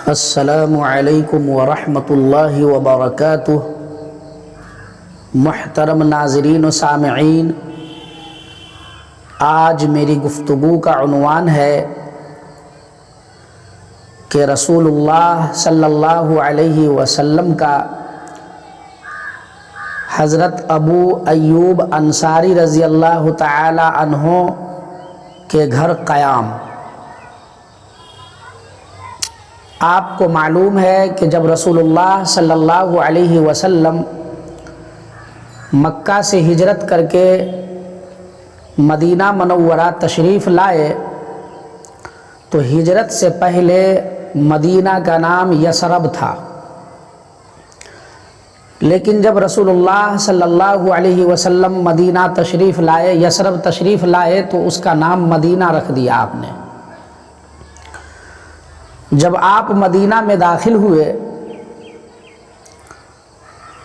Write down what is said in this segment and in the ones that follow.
السلام علیکم ورحمۃ اللہ وبرکاتہ۔ محترم ناظرین و سامعین، آج میری گفتگو کا عنوان ہے کہ رسول اللہ صلی اللہ علیہ وسلم کا حضرت ابو ایوب انصاری رضی اللہ تعالی عنہ کے گھر قیام۔ آپ کو معلوم ہے کہ جب رسول اللہ صلی اللہ علیہ وسلم مکہ سے ہجرت کر کے مدینہ منورہ تشریف لائے تو ہجرت سے پہلے مدینہ کا نام یثرب تھا، لیکن جب رسول اللہ صلی اللہ علیہ وسلم مدینہ تشریف لائے، یثرب تشریف لائے، تو اس کا نام مدینہ رکھ دیا آپ نے۔ جب آپ مدینہ میں داخل ہوئے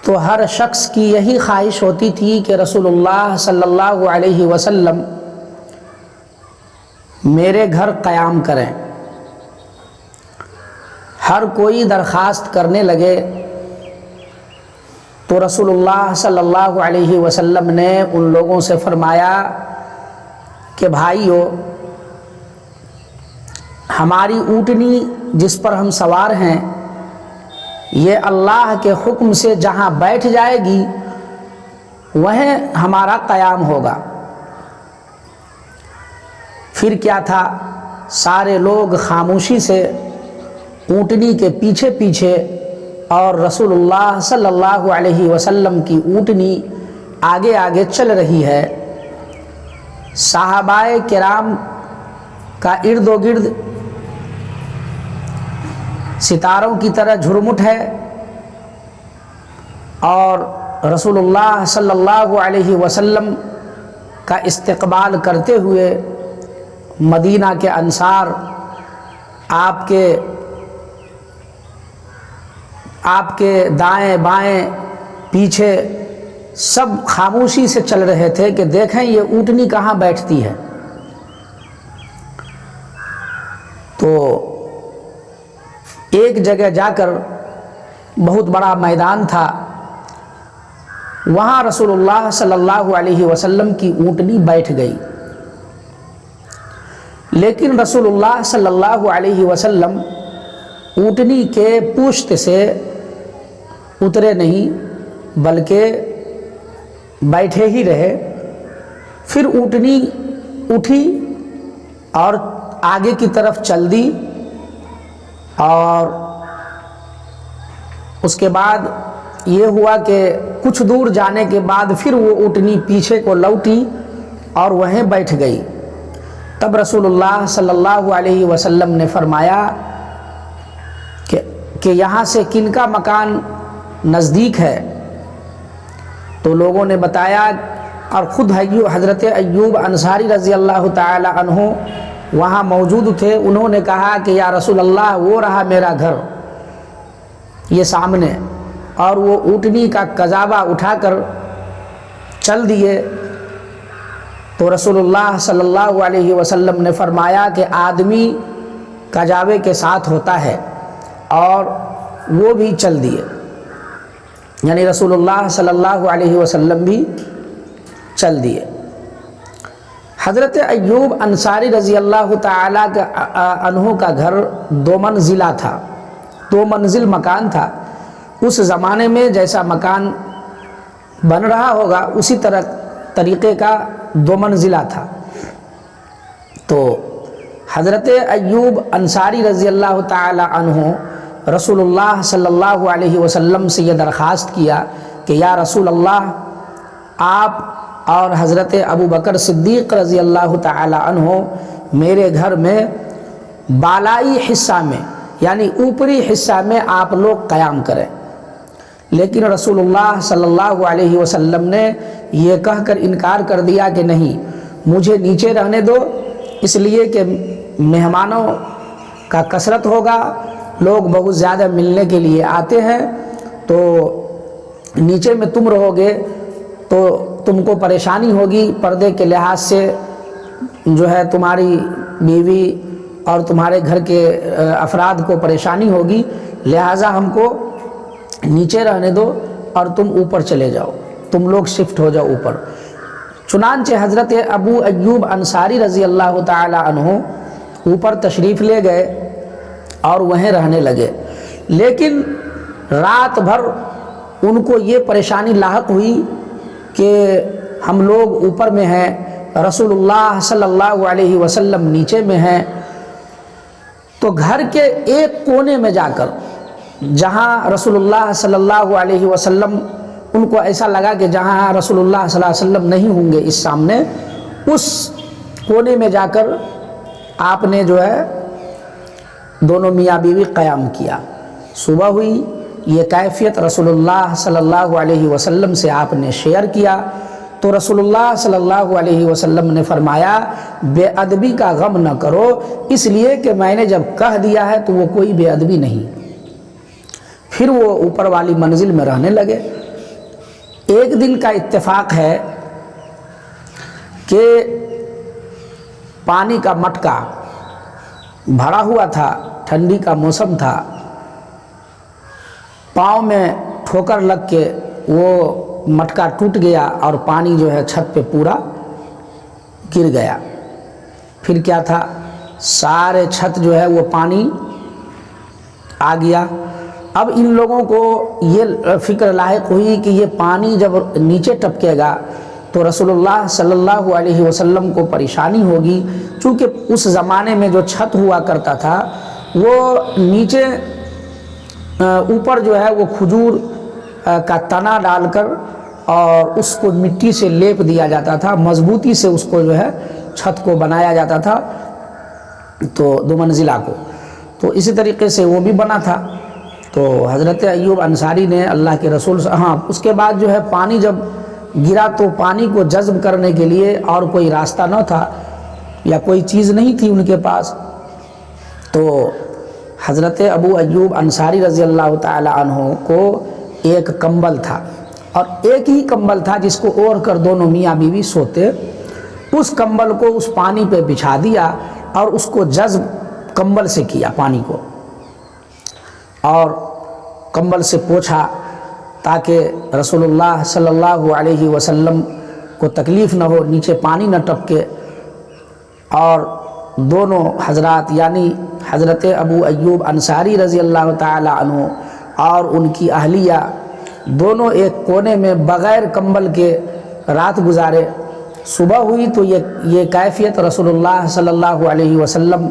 تو ہر شخص کی یہی خواہش ہوتی تھی کہ رسول اللہ صلی اللہ علیہ وسلم میرے گھر قیام کریں۔ ہر کوئی درخواست کرنے لگے تو رسول اللہ صلی اللہ علیہ وسلم نے ان لوگوں سے فرمایا کہ بھائیو، ہماری اونٹنی جس پر ہم سوار ہیں یہ اللہ کے حکم سے جہاں بیٹھ جائے گی وہیں ہمارا قیام ہوگا۔ پھر کیا تھا، سارے لوگ خاموشی سے اونٹنی کے پیچھے پیچھے، اور رسول اللہ صلی اللہ علیہ وسلم کی اونٹنی آگے آگے چل رہی ہے۔ صحابہ کرام کا ارد و گرد ستاروں کی طرح جھرمٹ ہے، اور رسول اللہ صلی اللہ علیہ وسلم کا استقبال کرتے ہوئے مدینہ کے انصار آپ کے دائیں بائیں پیچھے سب خاموشی سے چل رہے تھے کہ دیکھیں یہ اونٹنی کہاں بیٹھتی ہے۔ تو ایک جگہ جا کر، بہت بڑا میدان تھا، وہاں رسول اللہ صلی اللہ علیہ وسلم کی اونٹنی بیٹھ گئی، لیکن رسول اللہ صلی اللہ علیہ وسلم اونٹنی کے پشت سے اترے نہیں بلکہ بیٹھے ہی رہے۔ پھر اونٹنی اٹھی اور آگے کی طرف چل دی، اور اس کے بعد یہ ہوا کہ کچھ دور جانے کے بعد پھر وہ اونٹنی پیچھے کو لوٹی اور وہیں بیٹھ گئی۔ تب رسول اللہ صلی اللہ علیہ وسلم نے فرمایا کہ یہاں سے کن کا مکان نزدیک ہے؟ تو لوگوں نے بتایا، اور خود حضرت ایوب انصاری رضی اللہ تعالی عنہ وہاں موجود تھے۔ انہوں نے کہا کہ یا رسول اللہ، وہ رہا میرا گھر یہ سامنے، اور وہ اونٹنی کا قذابہ اٹھا کر چل دیے۔ تو رسول اللہ صلی اللہ علیہ وسلم نے فرمایا کہ آدمی قذابے کے ساتھ ہوتا ہے، اور وہ بھی چل دیے، یعنی رسول اللہ صلی اللہ علیہ وسلم بھی چل دیے۔ حضرت ایوب انصاری رضی اللہ تعالی عنہ کا گھر دو منزلہ تھا، دو منزل مکان تھا۔ اس زمانے میں جیسا مکان بن رہا ہوگا اسی طریقے کا دو منزلہ تھا۔ تو حضرت ایوب انصاری رضی اللہ تعالی عنہ رسول اللہ صلی اللہ علیہ وسلم سے یہ درخواست کیا کہ یا رسول اللہ، آپ اور حضرت ابو بکر صدیق رضی اللہ تعالی عنہ میرے گھر میں بالائی حصہ میں، یعنی اوپری حصہ میں آپ لوگ قیام کریں۔ لیکن رسول اللہ صلی اللہ علیہ وسلم نے یہ کہہ کر انکار کر دیا کہ نہیں، مجھے نیچے رہنے دو، اس لیے کہ مہمانوں کا کثرت ہوگا، لوگ بہت زیادہ ملنے کے لیے آتے ہیں، تو نیچے میں تم رہو گے تو تم کو پریشانی ہوگی، پردے کے لحاظ سے جو ہے تمہاری بیوی اور تمہارے گھر کے افراد کو پریشانی ہوگی، لہٰذا ہم کو نیچے رہنے دو اور تم اوپر چلے جاؤ، تم لوگ شفٹ ہو جاؤ اوپر۔ چنانچہ حضرت ابو ایوب انصاری رضی اللہ تعالی عنہ اوپر تشریف لے گئے اور وہیں رہنے لگے، لیکن رات بھر ان کو یہ پریشانی لاحق ہوئی کہ ہم لوگ اوپر میں ہیں، رسول اللہ صلی اللہ علیہ وسلم نیچے میں ہیں۔ تو گھر کے ایک کونے میں جا کر، جہاں رسول اللہ صلی اللہ علیہ وسلم، ان کو ایسا لگا کہ جہاں رسول اللہ صلی اللہ علیہ وسلم نہیں ہوں گے اس سامنے، اس کونے میں جا کر آپ نے جو ہے دونوں میاں بیوی قیام کیا۔ صبح ہوئی، یہ کیفیت رسول اللہ صلی اللہ علیہ وسلم سے آپ نے شیئر کیا، تو رسول اللہ صلی اللہ علیہ وسلم نے فرمایا بے ادبی کا غم نہ کرو، اس لیے کہ میں نے جب کہہ دیا ہے تو وہ کوئی بے ادبی نہیں۔ پھر وہ اوپر والی منزل میں رہنے لگے۔ ایک دن کا اتفاق ہے کہ پانی کا مٹکا بھرا ہوا تھا، ٹھنڈی کا موسم تھا، پاؤں میں ٹھوکر لگ کے وہ مٹکا ٹوٹ گیا اور پانی جو ہے چھت پہ پورا گر گیا۔ پھر کیا تھا، سارے چھت جو ہے وہ پانی آ گیا۔ اب ان لوگوں کو یہ فکر لاحق ہوئی کہ یہ پانی جب نیچے ٹپکے گا تو رسول اللہ صلی اللہ علیہ وسلم کو پریشانی ہوگی، چونکہ اس زمانے میں جو چھت ہوا کرتا تھا وہ نیچے اوپر جو ہے وہ کھجور کا تنا ڈال کر اور اس کو مٹی سے لیپ دیا جاتا تھا، مضبوطی سے اس کو جو ہے چھت کو بنایا جاتا تھا، تو دو منزلہ کو، تو اسی طریقے سے وہ بھی بنا تھا۔ تو حضرت ایوب انصاری نے اللہ کے رسول اس کے بعد جو ہے پانی جب گرا تو پانی کو جذب کرنے کے لیے اور کوئی راستہ نہ تھا یا کوئی چیز نہیں تھی ان کے پاس، تو حضرت ابو ایوب انصاری رضی اللہ تعالی عنہ کو ایک کمبل تھا، اور ایک ہی کمبل تھا جس کو اوڑھ کر دونوں میاں بیوی سوتے۔ اس کمبل کو اس پانی پہ بچھا دیا اور اس کو جذب کمبل سے کیا پانی کو، اور کمبل سے پوچھا تاکہ رسول اللہ صلی اللہ علیہ وسلم کو تکلیف نہ ہو، نیچے پانی نہ ٹپکے۔ اور دونوں حضرات یعنی حضرت ابو ایوب انصاری رضی اللہ تعالی عنہ اور ان کی اہلیہ دونوں ایک کونے میں بغیر کمبل کے رات گزارے۔ صبح ہوئی تو یہ کیفیت رسول اللہ صلی اللہ علیہ وسلم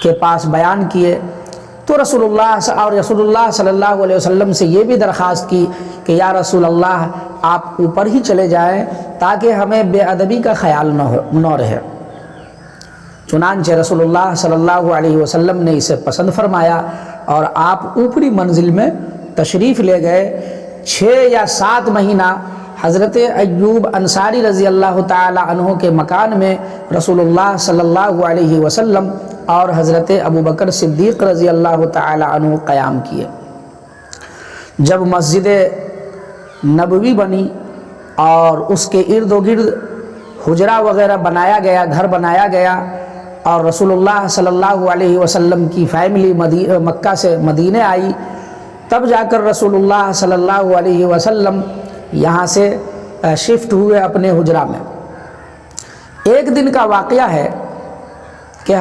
کے پاس بیان کیے، تو رسول اللہ صلی اللہ علیہ وسلم سے یہ بھی درخواست کی کہ یا رسول اللہ آپ اوپر ہی چلے جائیں تاکہ ہمیں بے ادبی کا خیال نہ رہے۔ چنانچہ رسول اللہ صلی اللہ علیہ وسلم نے اسے پسند فرمایا اور آپ اوپری منزل میں تشریف لے گئے۔ 6 یا 7 مہینہ حضرت ایوب انصاری رضی اللہ تعالی عنہ کے مکان میں رسول اللہ صلی اللہ علیہ وسلم اور حضرت ابوبکر صدیق رضی اللہ تعالی عنہ قیام کیے۔ جب مسجد نبوی بنی اور اس کے ارد و گرد حجرہ وغیرہ بنایا گیا، گھر بنایا گیا، اور رسول اللہ صلی اللہ علیہ وسلم کی فیملی مکہ سے مدینے آئی، تب جا کر رسول اللہ صلی اللہ علیہ وسلم یہاں سے شفٹ ہوئے اپنے حجرہ میں۔ ایک دن کا واقعہ ہے کہ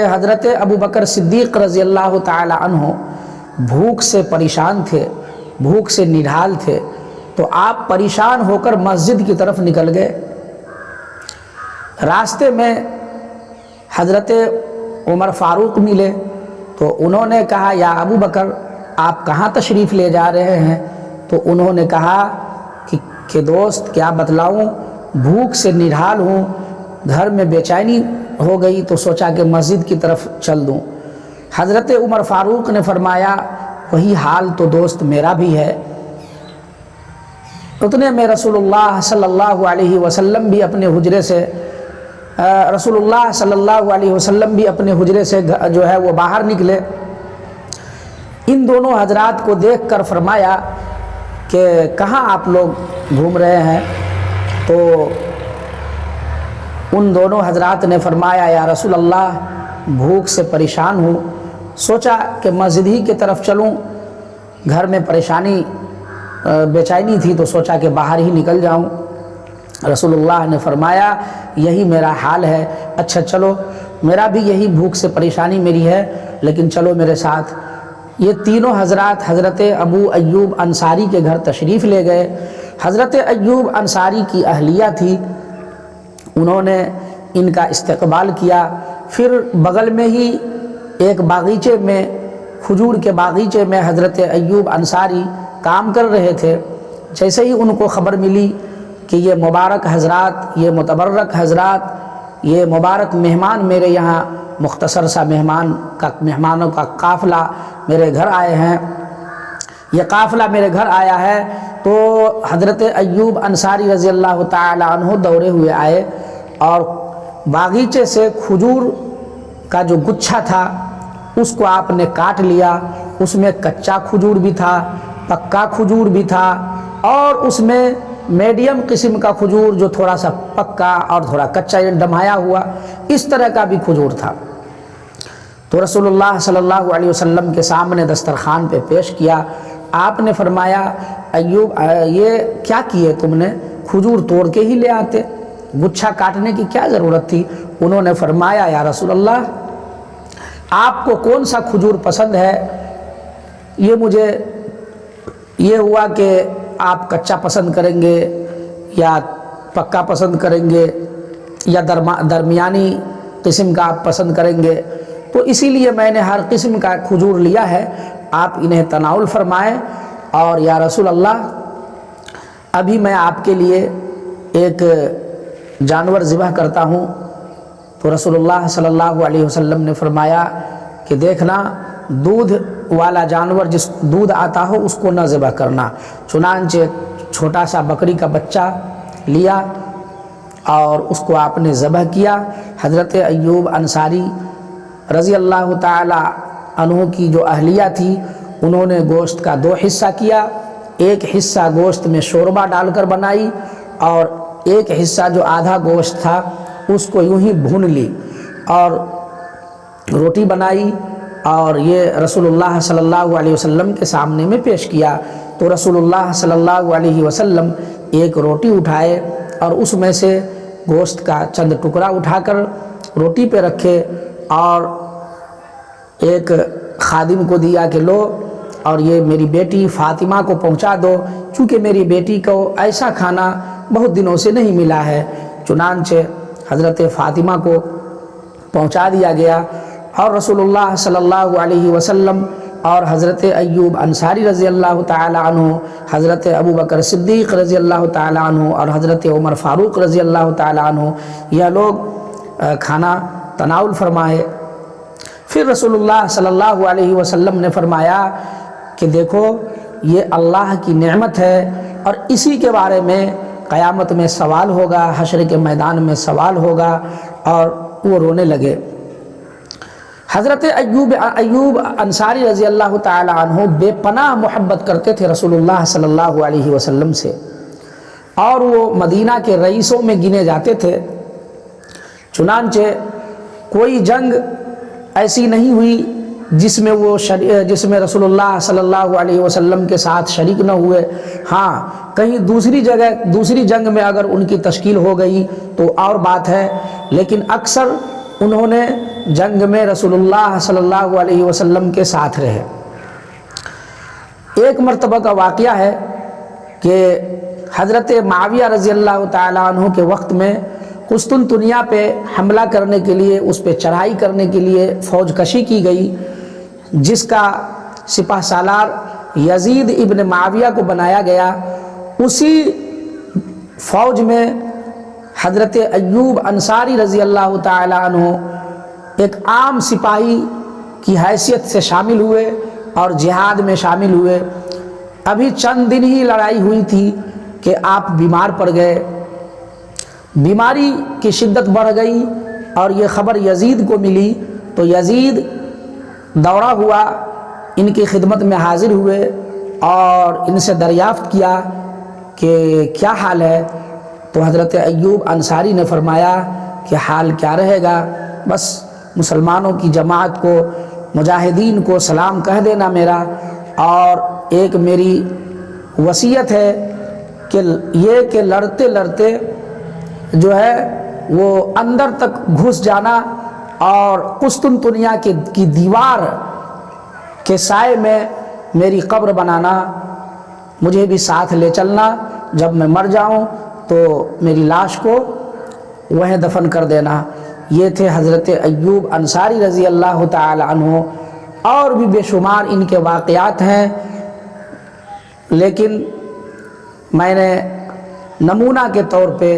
حضرت ابوبکر صدیق رضی اللہ تعالی عنہ بھوک سے پریشان تھے، بھوک سے نڈھال تھے، تو آپ پریشان ہو کر مسجد کی طرف نکل گئے۔ راستے میں حضرت عمر فاروق ملے تو انہوں نے کہا یا ابو بکر آپ کہاں تشریف لے جا رہے ہیں؟ تو انہوں نے کہا کہ دوست کیا بتلاؤں، بھوک سے نڈھال ہوں، گھر میں بے چینی ہو گئی تو سوچا کہ مسجد کی طرف چل دوں۔ حضرت عمر فاروق نے فرمایا وہی حال تو دوست میرا بھی ہے۔ اتنے میں رسول اللہ صلی اللہ علیہ وسلم بھی اپنے حجرے سے جو ہے وہ باہر نکلے۔ ان دونوں حضرات کو دیکھ کر فرمایا کہ کہاں آپ لوگ گھوم رہے ہیں؟ تو ان دونوں حضرات نے فرمایا یا رسول اللہ بھوک سے پریشان ہوں، سوچا کہ مسجد ہی کی طرف چلوں، گھر میں پریشانی بے چینی تھی تو سوچا کہ باہر ہی نکل جاؤں۔ رسول اللہ نے فرمایا یہی میرا حال ہے، اچھا چلو میرا بھی یہی بھوک سے پریشانی میری ہے، لیکن چلو میرے ساتھ۔ یہ تینوں حضرات حضرت ابو ایوب انصاری کے گھر تشریف لے گئے۔ حضرت ایوب انصاری کی اہلیہ تھی، انہوں نے ان کا استقبال کیا۔ پھر بغل میں ہی ایک باغیچے میں، کھجور کے باغیچے میں حضرت ایوب انصاری کام کر رہے تھے۔ جیسے ہی ان کو خبر ملی کہ یہ مبارک حضرات، یہ متبرک حضرات، یہ مبارک مہمان میرے یہاں مختصر سا مہمانوں کا قافلہ میرے گھر آئے ہیں، یہ قافلہ میرے گھر آیا ہے، تو حضرت ایوب انصاری رضی اللہ تعالی عنہ دوڑے ہوئے آئے اور باغیچے سے کھجور کا جو گچھا تھا اس کو آپ نے کاٹ لیا۔ اس میں کچا کھجور بھی تھا، پکا کھجور بھی تھا، اور اس میں میڈیم قسم کا کھجور جو تھوڑا سا پکا اور تھوڑا کچا ڈمایا ہوا، اس طرح کا بھی کھجور تھا۔ تو رسول اللہ صلی اللہ علیہ وسلم کے سامنے دسترخوان پہ پیش کیا۔ آپ نے فرمایا ایوب یہ کیا کیے تم نے؟ کھجور توڑ کے ہی لے آتے، گچھا کاٹنے کی کیا ضرورت تھی؟ انہوں نے فرمایا یا رسول اللہ آپ کو کون سا کھجور پسند ہے؟ یہ مجھے یہ ہوا کہ آپ کچا پسند کریں گے یا پکا پسند کریں گے یا درمیانی قسم کا آپ پسند کریں گے، تو اسی لیے میں نے ہر قسم کا کھجور لیا ہے، آپ انہیں تناول فرمائیں۔ اور یا رسول اللہ ابھی میں آپ کے لیے ایک جانور ذبح کرتا ہوں۔ تو رسول اللہ صلی اللہ علیہ وسلم نے فرمایا کہ دیکھنا دودھ والا جانور، جس کو دودھ آتا ہو اس کو نہ ذبح کرنا۔ چنانچہ چھوٹا سا بکری کا بچہ لیا اور اس کو آپ نے ذبح کیا۔ حضرت ایوب انصاری رضی اللہ تعالی عنہ کی جو اہلیہ تھی انہوں نے گوشت کا 2 حصہ کیا، ایک حصہ گوشت میں شوربہ ڈال کر بنائی اور ایک حصہ جو آدھا گوشت تھا اس کو یوں ہی بھون لی اور روٹی بنائی اور یہ رسول اللہ صلی اللہ علیہ وسلم کے سامنے میں پیش کیا۔ تو رسول اللہ صلی اللہ علیہ وسلم ایک روٹی اٹھائے اور اس میں سے گوشت کا چند ٹکڑا اٹھا کر روٹی پہ رکھے اور ایک خادم کو دیا کہ لو اور یہ میری بیٹی فاطمہ کو پہنچا دو، چونکہ میری بیٹی کو ایسا کھانا بہت دنوں سے نہیں ملا ہے۔ چنانچہ حضرت فاطمہ کو پہنچا دیا گیا اور رسول اللہ صلی اللہ علیہ وسلم اور حضرت ایوب انصاری رضی اللہ تعالی عنہ، حضرت ابوبکر صدیق رضی اللہ تعالی عنہ اور حضرت عمر فاروق رضی اللہ تعالی عنہ یہ لوگ کھانا تناول فرمائے۔ پھر رسول اللہ صلی اللہ علیہ وسلم نے فرمایا کہ دیکھو یہ اللہ کی نعمت ہے اور اسی کے بارے میں قیامت میں سوال ہوگا، حشر کے میدان میں سوال ہوگا، اور وہ رونے لگے۔ حضرت ایوب انصاری رضی اللہ تعالی عنہ بے پناہ محبت کرتے تھے رسول اللہ صلی اللہ علیہ وسلم سے، اور وہ مدینہ کے رئیسوں میں گنے جاتے تھے۔ چنانچہ کوئی جنگ ایسی نہیں ہوئی جس میں رسول اللہ صلی اللہ علیہ وسلم کے ساتھ شریک نہ ہوئے۔ ہاں کہیں دوسری جنگ میں اگر ان کی تشکیل ہو گئی تو اور بات ہے، لیکن اکثر انہوں نے جنگ میں رسول اللہ صلی اللہ علیہ وسلم کے ساتھ رہے۔ ایک مرتبہ کا واقعہ ہے کہ حضرت معاویہ رضی اللہ تعالی عنہ کے وقت میں قسطنطنیہ پہ حملہ کرنے کے لیے، اس پہ چڑھائی کرنے کے لیے فوج کشی کی گئی، جس کا سپہ سالار یزید ابن معاویہ کو بنایا گیا۔ اسی فوج میں حضرت ایوب انصاری رضی اللہ تعالی عنہ ایک عام سپاہی کی حیثیت سے شامل ہوئے اور جہاد میں شامل ہوئے۔ ابھی چند دن ہی لڑائی ہوئی تھی کہ آپ بیمار پڑ گئے، بیماری کی شدت بڑھ گئی اور یہ خبر یزید کو ملی، تو یزید دورہ ہوا، ان کی خدمت میں حاضر ہوئے اور ان سے دریافت کیا کہ کیا حال ہے؟ تو حضرت ایوب انصاری نے فرمایا کہ حال کیا رہے گا، بس مسلمانوں کی جماعت کو، مجاہدین کو سلام کہہ دینا میرا، اور ایک میری وصیت ہے کہ یہ کہ لڑتے لڑتے جو ہے وہ اندر تک گھس جانا اور قسطنطنیہ کی دیوار کے سائے میں میری قبر بنانا، مجھے بھی ساتھ لے چلنا، جب میں مر جاؤں تو میری لاش کو وہیں دفن کر دینا۔ یہ تھے حضرت ایوب انصاری رضی اللہ تعالی عنہ، اور بھی بے شمار ان کے واقعات ہیں، لیکن میں نے نمونہ کے طور پہ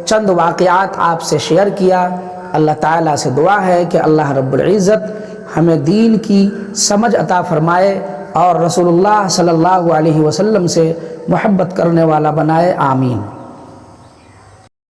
چند واقعات آپ سے شیئر کیا۔ اللہ تعالیٰ سے دعا ہے کہ اللہ رب العزت ہمیں دین کی سمجھ عطا فرمائے اور رسول اللہ صلی اللہ علیہ وسلم سے محبت کرنے والا بنائے، آمین۔